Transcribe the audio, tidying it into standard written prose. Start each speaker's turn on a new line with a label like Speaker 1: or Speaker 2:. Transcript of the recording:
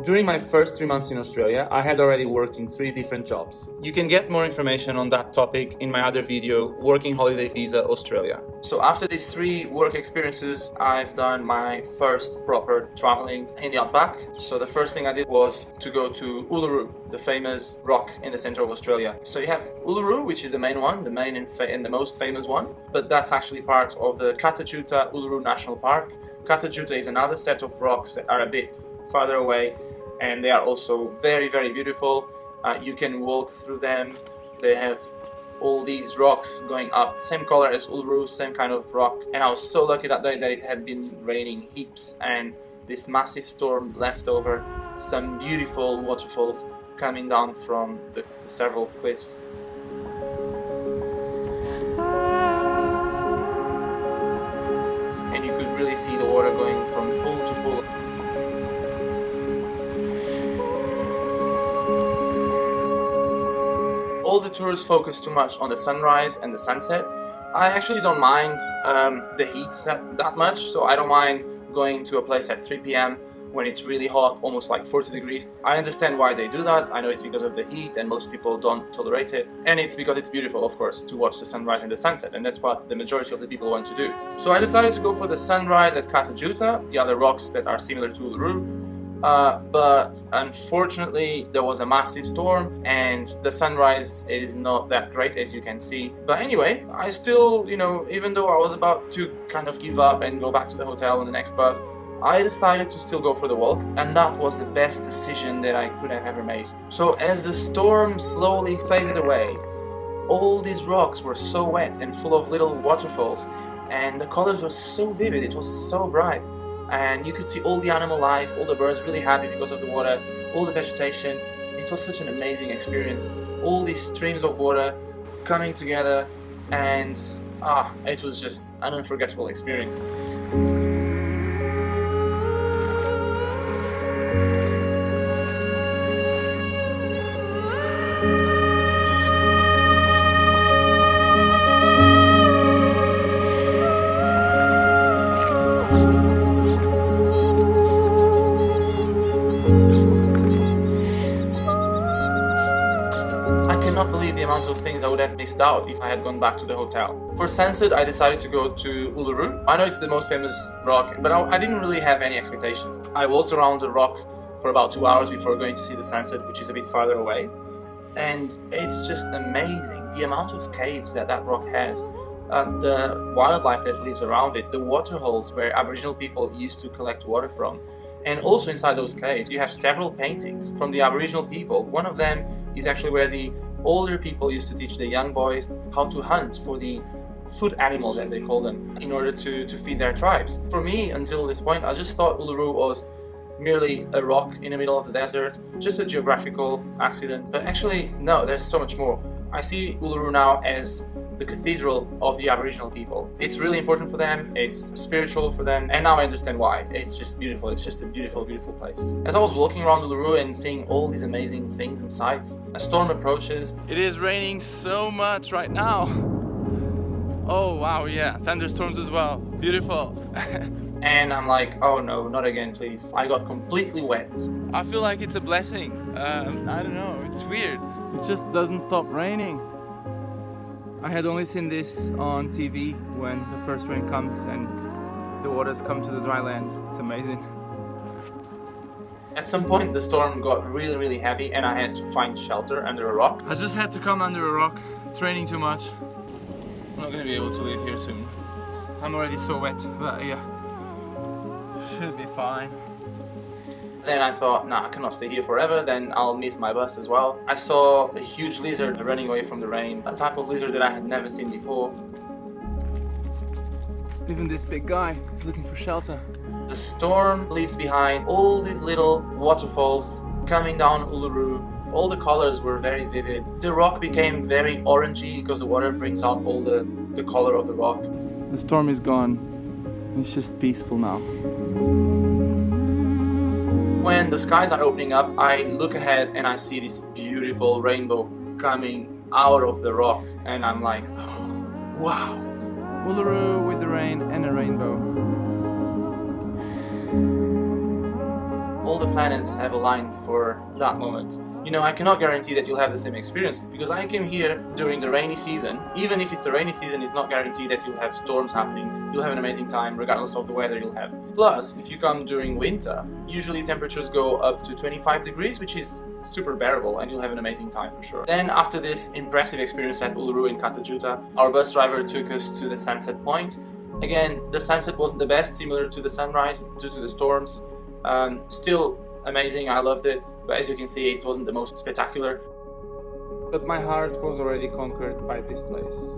Speaker 1: During my first 3 months in Australia, I had already worked in 3 different jobs. You can get more information on that topic in my other video, Working Holiday Visa Australia. So after these 3 work experiences, I've done my first proper traveling in the outback. So the first thing I did was to go to Uluru, the famous rock in the center of Australia. So you have Uluru, which is the main one, the main and the most famous one, but that's actually part of the Kata Tjuta Uluru National Park. Kata Tjuta is another set of rocks that are a bit farther away, and they are also very, very beautiful. You can walk through them. They have all these rocks going up, same color as Uluru, same kind of rock. And I was so lucky that day that it had been raining heaps, and this massive storm left over some beautiful waterfalls coming down from the several cliffs. And you could really see the water going from pool to pool. All the tours focus too much on the sunrise and the sunset. I actually don't mind the heat that much, so I don't mind going to a place at 3 p.m. when it's really hot, almost like 40 degrees. I understand why they do that. I know it's because of the heat and most people don't tolerate it. And it's because it's beautiful, of course, to watch the sunrise and the sunset, and that's what the majority of the people want to do. So I decided to go for the sunrise at Kata Tjuta, the other rocks that are similar to Uluru. But unfortunately there was a massive storm and the sunrise is not that great, as you can see. But anyway, I still, even though I was about to kind of give up and go back to the hotel on the next bus, I decided to still go for the walk, and that was the best decision that I could have ever made. So as the storm slowly faded away, all these rocks were so wet and full of little waterfalls, and the colors were so vivid, it was so bright. And you could see all the animal life, all the birds really happy because of the water, all the vegetation. It was such an amazing experience. All these streams of water coming together, and it was just an unforgettable experience. I cannot believe the amount of things I would have missed out if I had gone back to the hotel. For sunset, I decided to go to Uluru. I know it's the most famous rock, but I didn't really have any expectations. I walked around the rock for about 2 hours before going to see the sunset, which is a bit farther away. And it's just amazing, the amount of caves that rock has, the wildlife that lives around it, the water holes where Aboriginal people used to collect water from. And also inside those caves, you have several paintings from the Aboriginal people. One of them is actually where the older people used to teach the young boys how to hunt for the food animals, as they call them, in order to feed their tribes. For me, until this point, I just thought Uluru was merely a rock in the middle of the desert, just a geographical accident. But actually, no, there's so much more. I see Uluru now as the cathedral of the Aboriginal people. It's really important for them, it's spiritual for them, and now I understand why. It's just beautiful, it's just a beautiful, beautiful place. As I was walking around Uluru and seeing all these amazing things and sights, a storm approaches. It is raining so much right now. Oh wow, yeah, thunderstorms as well. Beautiful. And I'm like, oh no, not again, please. I got completely wet. I feel like it's a blessing. I don't know, it's weird. It just doesn't stop raining. I had only seen this on TV when the first rain comes and the waters come to the dry land. It's amazing. At some point the storm got really, really heavy and I had to find shelter under a rock. I just had to come under a rock. It's raining too much. I'm not gonna be able to leave here soon. I'm already so wet, but yeah, should be fine. Then I thought, nah, I cannot stay here forever, then I'll miss my bus as well. I saw a huge lizard running away from the rain, a type of lizard that I had never seen before. Even this big guy is looking for shelter. The storm leaves behind all these little waterfalls coming down Uluru. All the colors were very vivid. The rock became very orangey because the water brings out all the color of the rock. The storm is gone. It's just peaceful now. When the skies are opening up, I look ahead and I see this beautiful rainbow coming out of the rock, and I'm like, oh, wow! Uluru with the rain and a rainbow. all the planets have aligned for that moment. You know, I cannot guarantee that you'll have the same experience because I came here during the rainy season. Even if it's the rainy season, it's not guaranteed that you'll have storms happening. You'll have an amazing time regardless of the weather you'll have. Plus, if you come during winter, usually temperatures go up to 25 degrees, which is super bearable, and you'll have an amazing time for sure. Then after this impressive experience at Uluru in Kata Tjuta, our bus driver took us to the sunset point. Again, the sunset wasn't the best, similar to the sunrise due to the storms. Still amazing, I loved it, but as you can see, it wasn't the most spectacular. But my heart was already conquered by this place.